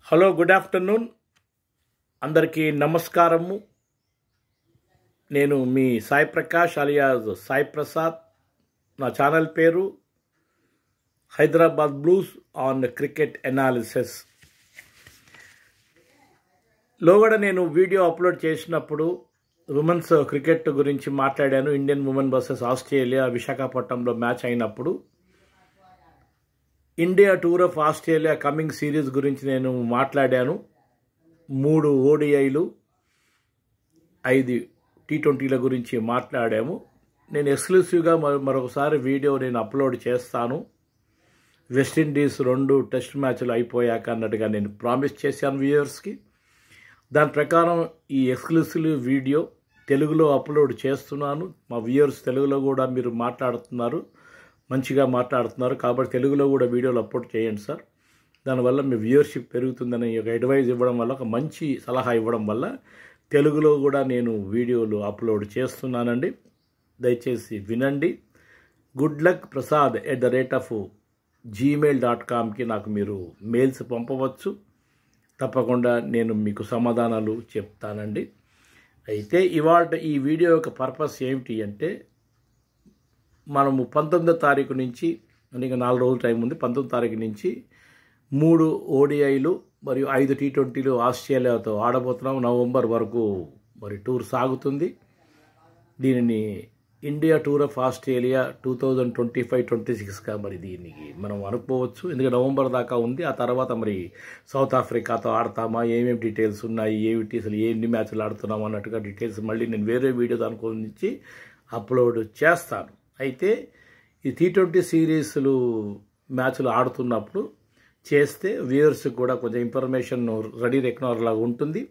Hello, good afternoon. అందరికీ నమస్కారము. నేను మీ సాయి ప్రకాష్ అలియాజ్ సాయి ప్రసాద్. నా ఛానల్ పేరు Hyderabad blues on cricket analysis. లోగడ నేను వీడియో అప్లోడ్ చేసినప్పుడు ఉమెన్స్ క్రికెట్ గురించి మాట్లాడాను. ఇండియన్ ఉమెన్ వర్సెస్ ఆస్ట్రేలియా విశాఖపట్నంలో మ్యాచ్ అయినప్పుడు India tour of Australia coming series గురించి నేను మాట్లాడాను. 3 ఓడిఐలు 5 టీ20ల గురించి మాట్లాడాము. నేను ఎక్స్క్లూసివ్గా మరొకసారి వీడియో నేను అప్లోడ్ చేస్తాను. వెస్టిండీస్ 2 టెస్ట్ మ్యాచ్లు అయిపోయాక అన్నట్టుగా నేను ప్రామిస్ చేశాను వ్యూయర్స్కి. దాని ప్రకారం ఈ ఎక్స్క్లూసివ్ వీడియో తెలుగులో అప్లోడ్ చేస్తున్నాను. మా వ్యూయర్స్ తెలుగులో కూడా మీరు మాట్లాడుతున్నారు, మంచిగా మాట్లాడుతున్నారు, కాబట్టి తెలుగులో కూడా వీడియోలు అప్లోడ్ చేయండి సార్. దానివల్ల మీ వ్యూయర్షిప్ పెరుగుతుందని ఒక అడ్వైజ్ ఇవ్వడం వల్ల, ఒక మంచి సలహా ఇవ్వడం వల్ల తెలుగులో కూడా నేను వీడియోలు అప్లోడ్ చేస్తున్నానండి. దయచేసి వినండి. గుడ్ లక్ ప్రసాద్ @gmail.comకి నాకు మీరు మెయిల్స్ పంపవచ్చు. తప్పకుండా నేను మీకు సమాధానాలు చెప్తానండి. అయితే ఇవాళ ఈ వీడియో యొక్క పర్పస్ ఏమిటి అంటే, మనము 19వ తారీఖు నుంచి, ఇంకా 4 రోజుల టైం ఉంది, 19వ తారీఖు నుంచి 3 ఓడిఐలు మరియు 5 టీ20లు ఆస్ట్రేలియాతో ఆడబోతున్నాం. నవంబర్ వరకు మరి టూర్ సాగుతుంది. దీనిని ఇండియా టూర్ ఆఫ్ ఆస్ట్రేలియా 2025-26గా మరి దీనికి మనం అనుకోవచ్చు. ఎందుకంటే నవంబర్ దాకా ఉంది. ఆ తర్వాత మరి సౌత్ ఆఫ్రికాతో ఆడతామా, ఏమేమి డీటెయిల్స్ ఉన్నాయి, ఏమిటి అసలు ఎన్ని మ్యాచ్లు ఆడుతున్నాం అన్నట్టుగా డీటెయిల్స్ మళ్ళీ నేను వేరే వీడియో దాని గురించి అప్లోడ్ చేస్తాను. అయితే ఈ టీ20 సిరీస్లు మ్యాచ్లు ఆడుతున్నప్పుడు చేస్తే వ్యూయర్స్కి కూడా కొంచెం ఇన్ఫర్మేషన్ రెడీ రెక్నార్ లాగా ఉంటుంది,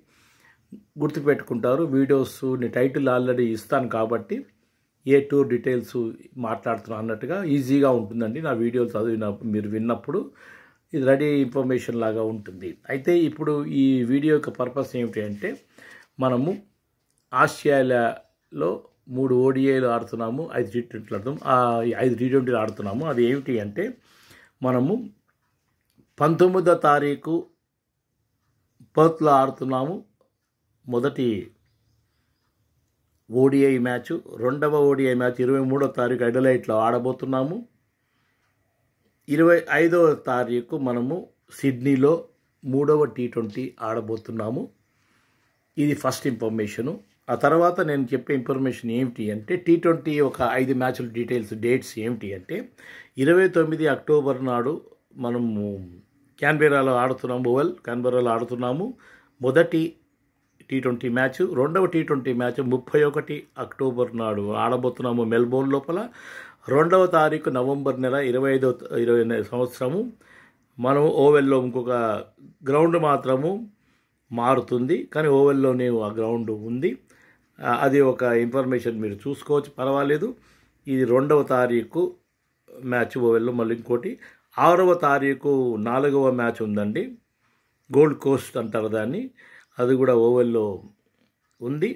గుర్తుపెట్టుకుంటారు. వీడియోస్ని టైటిల్ ఆల్రెడీ ఇస్తాను కాబట్టి ఏ టూర్ డీటెయిల్స్ మాట్లాడుతున్నా అన్నట్టుగా ఈజీగా ఉంటుందండి. నా వీడియోలు చదివినప్పుడు మీరు విన్నప్పుడు ఇది రెడీ ఇన్ఫర్మేషన్ లాగా ఉంటుంది. అయితే ఇప్పుడు ఈ వీడియో యొక్క పర్పస్ ఏమిటి అంటే, మనము ఆస్ట్రేలియాలో 3 ఓడిఐలు ఆడుతున్నాము, 5 టీ20లు ఆడుతున్నాము. 5 టీ20లు ఆడుతున్నాము. అది ఏమిటి అంటే, మనము 19వ తారీఖు పర్త్లో ఆడుతున్నాము మొదటి ఓడిఐ మ్యాచ్. 2వ ఓడిఐ మ్యాచ్ 23వ తారీఖు అడిలైడ్లో ఆడబోతున్నాము. 25వ తారీఖు మనము సిడ్నీలో 3వ టీ20 ఆడబోతున్నాము. ఇది ఫస్ట్ ఇన్ఫర్మేషను. ఆ తర్వాత నేను చెప్పే ఇన్ఫర్మేషన్ ఏమిటి అంటే, టీ20 ఒక 5 మ్యాచ్ల డేట్స్ ఏమిటి అంటే, 29 అక్టోబర్ నాడు మనము క్యాన్బెరాలో ఆడుతున్నాము. క్యాన్బెరాలో ఆడుతున్నాము మొదటి టీ20 మ్యాచ్. 2వ టీ20 మ్యాచ్ 31 అక్టోబర్ నాడు ఆడబోతున్నాము మెల్బోర్న్ లోపల. 2వ తారీఖు నవంబర్ నెల 25వ సంవత్సరము మనము ఓవెల్లో ఇంకొక గ్రౌండ్ మాత్రము మారుతుంది, కానీ ఓవెల్లోనే ఆ గ్రౌండ్ ఉంది. అది ఒక ఇన్ఫర్మేషన్ మీరు చూసుకోవచ్చు, పర్వాలేదు. ఇది 2వ తారీఖు మ్యాచ్ ఓవెల్లో. మళ్ళీ ఇంకోటి 6వ తారీఖు 4వ మ్యాచ్ ఉందండి, గోల్డ్ కోస్ట్ అంటారు దాన్ని, అది కూడా ఓవెల్లో ఉంది.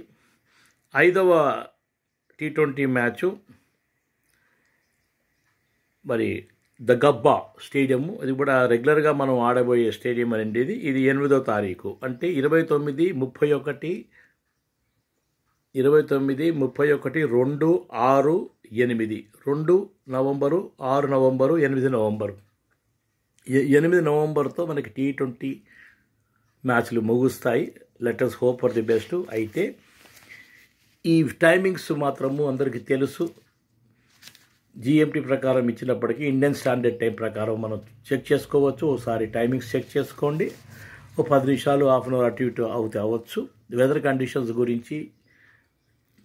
5వ టీ20 మ్యాచ్ మరి ద గబ్బా స్టేడియము, అది కూడా రెగ్యులర్గా మనం ఆడబోయే స్టేడియం అనేది. ఇది 8వ తారీఖు అంటే 29, 31, 2, 6, 8, 2 నవంబరు, 6 నవంబరు, 8 నవంబరు. 8 నవంబర్తో మనకి టీ20 మ్యాచ్లు ముగుస్తాయి. Let us hope for the best. అయితే ఈ టైమింగ్స్ మాత్రము అందరికీ తెలుసు. జిఎంటీ ప్రకారం ఇచ్చినప్పటికీ ఇండియన్ స్టాండర్డ్ టైం ప్రకారం మనం చెక్ చేసుకోవచ్చు. ఒకసారి టైమింగ్స్ చెక్ చేసుకోండి. ఓ 10 నిమిషాలు, హాఫ్ అన్ అవర్ అటు ఇటు అవ్వచ్చు. వెదర్ కండిషన్స్ గురించి,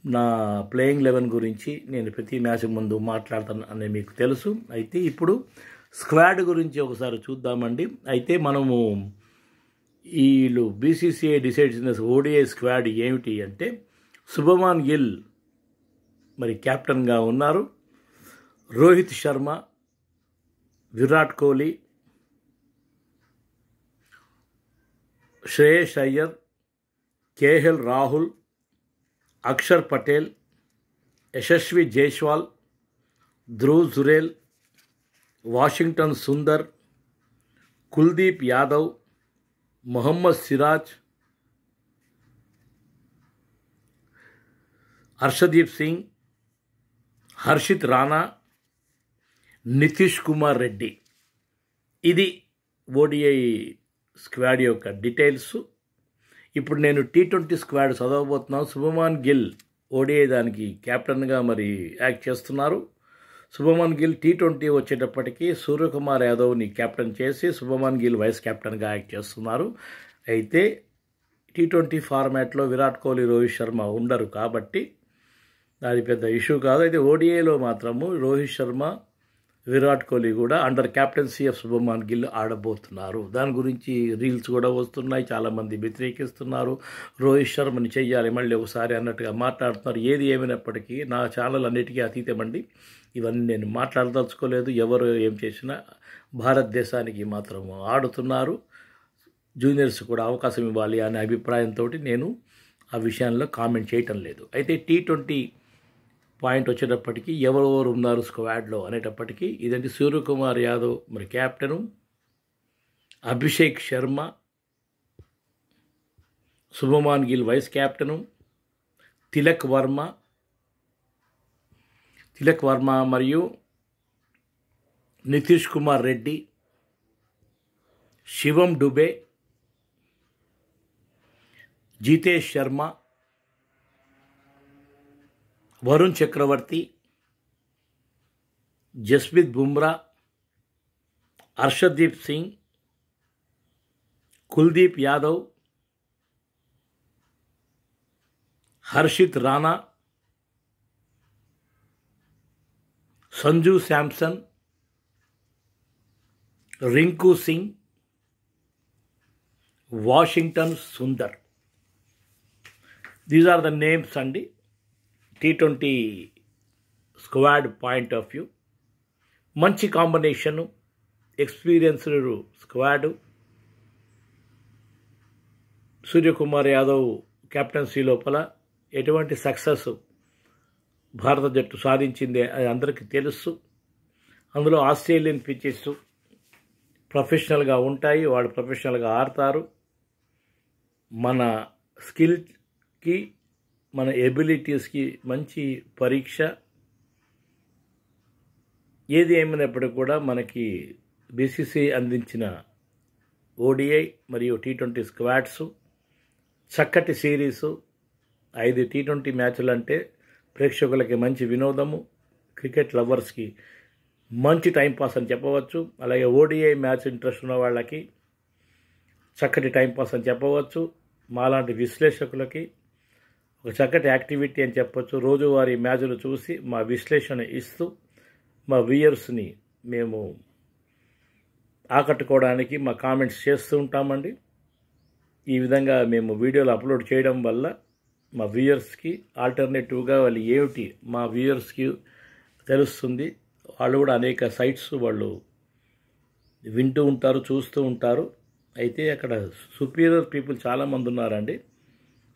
నా ప్లేయింగ్ 11 గురించి నేను ప్రతి మ్యాచ్ ముందు మాట్లాడతాను అని మీకు తెలుసు. అయితే ఇప్పుడు స్క్వాడ్ గురించి ఒకసారి చూద్దామండి. అయితే మనము వీళ్ళు బీసీసీఐ డిసైడ్ చేసిన ఓడిఐ స్క్వాడ్ ఏమిటి అంటే, శుభమాన్ గిల్ మరి కెప్టెన్గా ఉన్నారు. రోహిత్ శర్మ, విరాట్ కోహ్లీ, శ్రేయస్ అయ్యర్, కేఎల్ రాహుల్, అక్షర్ పటేల్, యశస్వి జైస్వాల్, ధ్రువ్ జురేల్, వాషింగ్టన్ సుందర్, కుల్దీప్ యాదవ్, మొహమ్మద్ సిరాజ్, హర్షదీప్ సింగ్, హర్షిత్ రాణా, నితీష్ కుమార్ రెడ్డి. ఇది ఓడిఐ స్క్వాడ్ యొక్క డీటెయిల్స్. ఇప్పుడు నేను T20 స్క్వాడ్ చదవబోతున్నాను. శుభమాన్ గిల్ ఓడిఐ దానికి కెప్టెన్గా మరి యాక్ట్ చేస్తున్నారు. శుభమాన్ గిల్ T20 వచ్చేటప్పటికి సూర్యకుమార్ యాదవ్ని కెప్టెన్ చేసి శుభమాన్ గిల్ వైస్ కెప్టెన్గా యాక్ట్ చేస్తున్నారు. అయితే T20 ఫార్మాట్లో విరాట్ కోహ్లీ, రోహిత్ శర్మ ఉండరు కాబట్టి అది పెద్ద ఇష్యూ కాదు. అయితే ఓడిఐలో మాత్రము రోహిత్ శర్మ, విరాట్ కోహ్లీ కూడా under captaincy of Shubman Gill ఆడబోతున్నారు. దాని గురించి రీల్స్ కూడా వస్తున్నాయి. చాలామంది వ్యతిరేకిస్తున్నారు. రోహిత్ శర్మని చెయ్యాలి మళ్ళీ ఒకసారి అన్నట్టుగా మాట్లాడుతున్నారు. ఏది ఏమైనప్పటికీ నా ఛానల్ అన్నిటికీ అతీతమండి. ఇవన్నీ నేను మాట్లాడదలుచుకోలేదు. ఎవరు ఏం చేసినా భారతదేశానికి మాత్రం ఆడుతున్నారు. జూనియర్స్ కూడా అవకాశం ఇవ్వాలి అనే అభిప్రాయంతో నేను ఆ విషయంలో కామెంట్ చేయటం లేదు. అయితే T20 పాయింట్ వచ్చేటప్పటికి ఎవరెవరు ఉన్నారు స్క్వాడ్లో అనేటప్పటికీ ఇదంటే సూర్యకుమార్ యాదవ్ మరి captain, Abhishek Sharma, Shubman Gill vice captain, Tilak Varma మరియు Nitish Kumar Reddy, Shivam Dube, Jitesh Sharma, Varun Chakravarthy, Jasprit Bumrah, Harshdeep Singh, Kuldeep Yadav, Harshit Rana, Sanju Samson, Rinku Singh, Washington Sundar. These are the names అండి. T20 squad point of view మంచి combination, experienced squad. Suryakumar Yadav captaincy లోపల ఎటువంటి సక్సెస్ భారత జట్టు సాధించింది అది అందరికీ తెలుసు. అందులో ఆస్ట్రేలియన్ పిచెస్ ప్రొఫెషనల్గా ఉంటాయి. వాళ్ళు ప్రొఫెషనల్గా ఆడతారు. మన స్కిల్కి, మన ఎబిలిటీస్కి మంచి పరీక్ష. ఏది ఏమైనప్పటికీ కూడా మనకి BCCI అందించిన ఓడిఐ మరియు T20 స్క్వాడ్స్ చక్కటి సిరీసు. 5 T20 మ్యాచ్లు అంటే ప్రేక్షకులకి మంచి వినోదము, క్రికెట్ లవర్స్కి మంచి టైంపాస్ అని చెప్పవచ్చు. అలాగే ఓడిఐ మ్యాచ్ ఇంట్రెస్ట్ ఉన్న వాళ్ళకి చక్కటి టైంపాస్ అని చెప్పవచ్చు. మాలాంటి విశ్లేషకులకి ఒక చక్కటి యాక్టివిటీ అని చెప్పొచ్చు. రోజువారీ మ్యాచ్లు చూసి మా విశ్లేషణ ఇస్తూ మా వ్యూయర్స్ని మేము ఆకట్టుకోవడానికి మా కామెంట్స్ చేస్తూ ఉంటామండి. ఈ విధంగా మేము వీడియోలు అప్లోడ్ చేయడం వల్ల మా వ్యూయర్స్కి ఆల్టర్నేటివ్గా వాళ్ళు ఏమిటి మా వ్యూయర్స్కి తెలుస్తుంది. వాళ్ళు కూడా అనేక సైట్స్ వాళ్ళు వింటూ ఉంటారు, చూస్తూ ఉంటారు. అయితే అక్కడ సుపీరియర్ పీపుల్ చాలామంది ఉన్నారండి.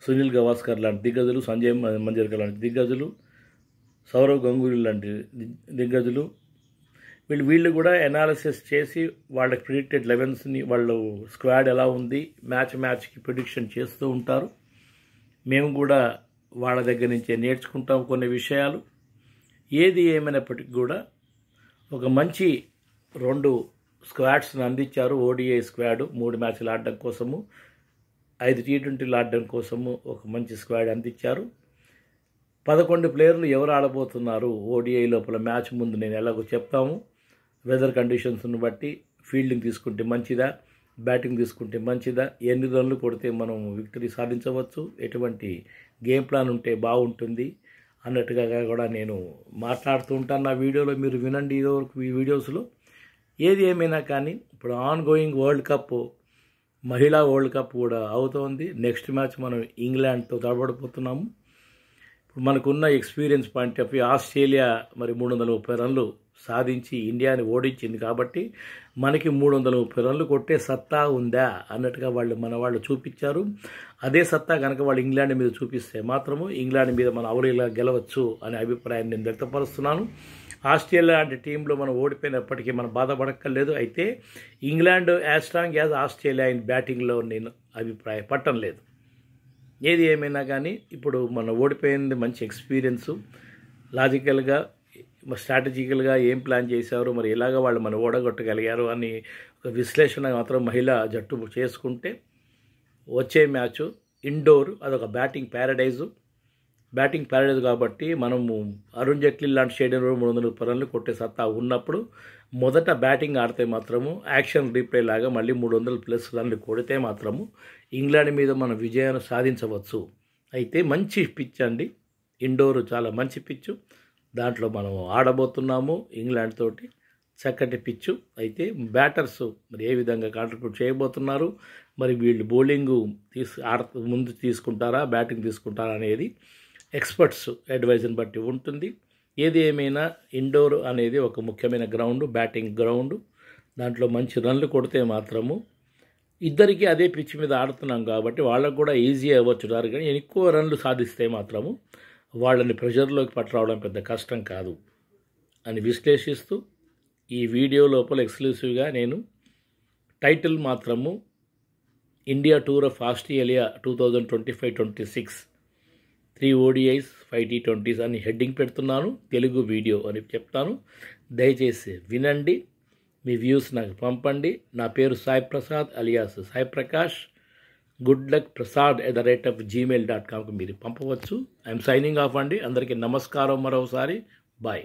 సునీల్ గవాస్కర్ లాంటి దిగ్గజులు, సంజయ్ మంజర్కర్ లాంటి దిగ్గజులు, సౌరవ్ గంగూలీ లాంటి దిగ్గజులు, వీళ్ళు కూడా అనాలిసిస్ చేసి వాళ్ళకి ప్రిడిక్టెడ్ 11స్ని వాళ్ళు స్క్వాడ్ ఎలా ఉంది మ్యాచ్కి ప్రిడిక్షన్ చేస్తూ ఉంటారు. మేము కూడా వాళ్ళ దగ్గర నుంచే నేర్చుకుంటాం కొన్ని విషయాలు. ఏది ఏమైనప్పటికీ కూడా ఒక మంచి 2 స్క్వాడ్స్ని అందించారు. ఓడిఐ స్క్వాడ్ 3 మ్యాచ్లు ఆడడం కోసము, 5 T20లు ఆడడం కోసము ఒక మంచి స్క్వాడ్ అందించారు. 11 ప్లేయర్లు ఎవరు ఆడబోతున్నారు ఓడిఐ లోపల మ్యాచ్ ముందు నేను ఎలాగో చెప్తాము. వెదర్ కండిషన్స్ని బట్టి ఫీల్డింగ్ తీసుకుంటే మంచిదా, బ్యాటింగ్ తీసుకుంటే మంచిదా, ఎన్ని రన్లు కొడితే మనం విక్టరీ సాధించవచ్చు, ఎటువంటి గేమ్ ప్లాన్ ఉంటే బాగుంటుంది అన్నట్టుగా కూడా నేను మాట్లాడుతూ ఉంటాను నా వీడియోలో. మీరు వినండి ఇదివరకు ఈ వీడియోస్లో. ఏది ఏమైనా కానీ ఇప్పుడు ఆన్ గోయింగ్ వరల్డ్ కప్, మహిళా వరల్డ్ కప్ కూడా అవుతోంది. నెక్స్ట్ మ్యాచ్ మనం ఇంగ్లాండ్తో తడబడిపోతున్నాము. ఇప్పుడు మనకున్న experience point of view Australia మరి 330 రన్లు సాధించి ఇండియాని ఓడించింది కాబట్టి మనకి 330 రన్లు కొట్టే సత్తా ఉందా అన్నట్టుగా మన వాళ్ళు చూపించారు. అదే సత్తా కనుక వాళ్ళు ఇంగ్లాండ్ మీద చూపిస్తే మాత్రము ఇంగ్లాండ్ మీద మన అవలీలా గెలవచ్చు అనే అభిప్రాయాన్ని నేను వ్యక్తపరుస్తున్నాను. ఆస్ట్రేలియా లాంటి టీంలో మనం ఓడిపోయినప్పటికీ మనం బాధపడక్కర్లేదు. అయితే England as strong as Australia in బ్యాటింగ్లో నేను అభిప్రాయపడటం లేదు. ఏది ఏమైనా కానీ ఇప్పుడు మనం ఓడిపోయింది మంచి ఎక్స్పీరియన్సు. లాజికల్గా స్ట్రాటజికల్గా ఏం ప్లాన్ చేశారు, మరి ఎలాగ వాళ్ళు మనం ఓడగొట్టగలిగారు అని ఒక విశ్లేషణ మాత్రం మహిళా జట్టు చేసుకుంటే వచ్చే మ్యాచ్ ఇండోర్, అదొక బ్యాటింగ్ ప్యారడైజు కాబట్టి మనము అరుణ్ జైట్లీ లాంటి స్టేడియంలో 300 రన్లు కొట్టే సత్తా ఉన్నప్పుడు మొదట బ్యాటింగ్ ఆడితే మాత్రము యాక్షన్ రీప్లే లాగా మళ్ళీ 300+ రన్లు కొడితే మాత్రము ఇంగ్లాండ్ మీద మనం విజయాన్ని సాధించవచ్చు. అయితే మంచి పిచ్ అండి ఇండోర్, చాలా మంచి పిచ్చు. దాంట్లో మనం ఆడబోతున్నాము ఇంగ్లాండ్ తోటి, చక్కటి పిచ్చు. అయితే బ్యాటర్స్ మరి ఏ విధంగా కాంట్రిబ్యూట్ చేయబోతున్నారు, మరి వీళ్ళు బౌలింగ్ ముందు తీసుకుంటారా బ్యాటింగ్ తీసుకుంటారా అనేది ఎక్స్పర్ట్స్ అడ్వైజ్ని బట్టి ఉంటుంది. ఏది ఏమైనా ఇండోర్ అనేది ఒక ముఖ్యమైన గ్రౌండ్, బ్యాటింగ్ గ్రౌండ్. దాంట్లో మంచి రన్లు కొడితే మాత్రము ఇద్దరికీ అదే పిచ్ మీద ఆడుతున్నాం కాబట్టి వాళ్ళకు కూడా ఈజీ అవ్వచ్చు. కానీ ఎక్కువ రన్లు సాధిస్తే మాత్రము వాళ్ళని ప్రెషర్లోకి పట్టురావడం పెద్ద కష్టం కాదు అని విశ్లేషిస్తూ ఈ వీడియో లోపల ఎక్స్క్లూసివ్గా నేను టైటిల్ మాత్రము India tour of Australia 2025-26 3 ODIs 5 T20s అని హెడ్డింగ్ పెడుతున్నాను. తెలుగు వీడియో అని చెప్తాను. దయచేసి వినండి, మీ వ్యూస్ నాకు పంపండి. నా పేరు సాయి ప్రసాద్ అలియాస్ సాయి ప్రకాష్. goodluckprasad@gmail.comకి మీరు పంపవచ్చు. ఐఎమ్ సైనింగ్ ఆఫ్ అండి. అందరికీ నమస్కారం. మరోసారి బాయ్.